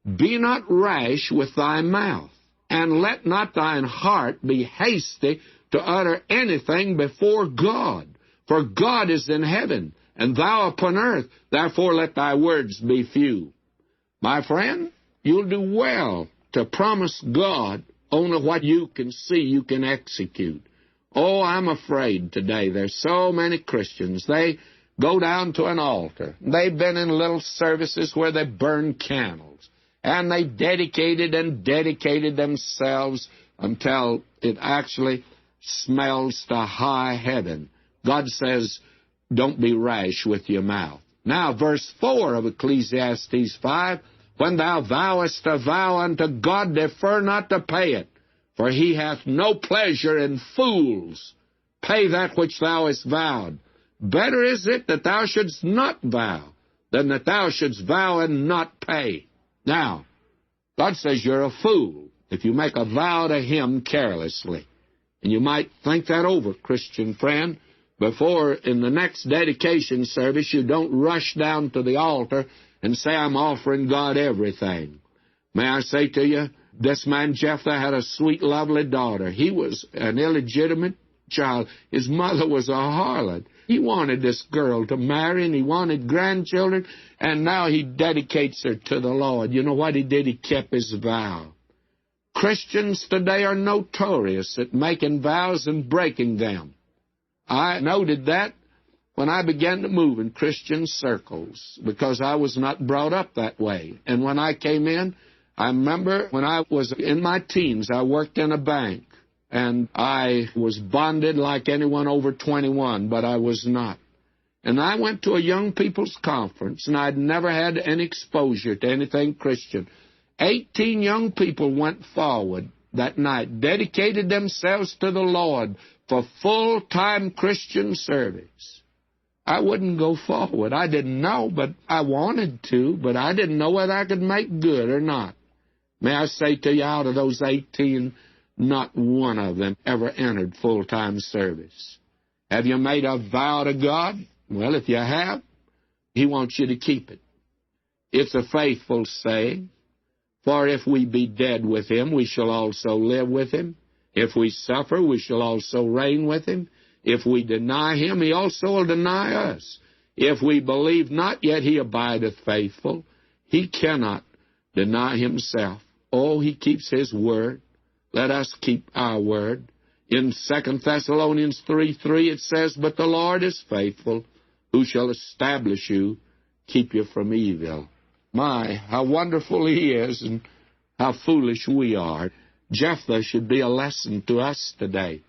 Be not rash with thy mouth, and let not thine heart be hasty to utter anything before God. For God is in heaven, and thou upon earth, therefore let thy words be few. My friend, you'll do well to promise God only what you can see you can execute. Oh, I'm afraid today there's so many Christians, they go down to an altar. They've been in little services where they burn candles, and they dedicated themselves until it actually smells to high heaven. God says, don't be rash with your mouth. Now, verse 4 of Ecclesiastes 5, when thou vowest a vow unto God, defer not to pay it, for he hath no pleasure in fools. Pay that which thou hast vowed. Better is it that thou shouldst not vow than that thou shouldst vow and not pay. Now, God says you're a fool if you make a vow to him carelessly. And you might think that over, Christian friend, before in the next dedication service you don't rush down to the altar and say, I'm offering God everything. May I say to you, this man Jephthah had a sweet, lovely daughter. He was an illegitimate child. His mother was a harlot. He wanted this girl to marry, and he wanted grandchildren, and now he dedicates her to the Lord. You know what he did? He kept his vow. Christians today are notorious at making vows and breaking them. I noted that when I began to move in Christian circles, because I was not brought up that way. And when I came in, I remember when I was in my teens, I worked in a bank, and I was bonded like anyone over 21, but I was not. And I went to a young people's conference, and I'd never had any exposure to anything Christian. 18 young people went forward that night, dedicated themselves to the Lord for full-time Christian service. I wouldn't go forward. I didn't know, but I wanted to, but I didn't know whether I could make good or not. May I say to you, out of those 18, not one of them ever entered full-time service. Have you made a vow to God? Well, if you have, he wants you to keep it. It's a faithful saying, for if we be dead with him, we shall also live with him. If we suffer, we shall also reign with him. If we deny him, he also will deny us. If we believe not, yet he abideth faithful. He cannot deny himself. Oh, he keeps his word. Let us keep our word. In 2 Thessalonians 3:3 it says, but the Lord is faithful, who shall establish you, keep you from evil. My, how wonderful he is and how foolish we are. Jephthah should be a lesson to us today.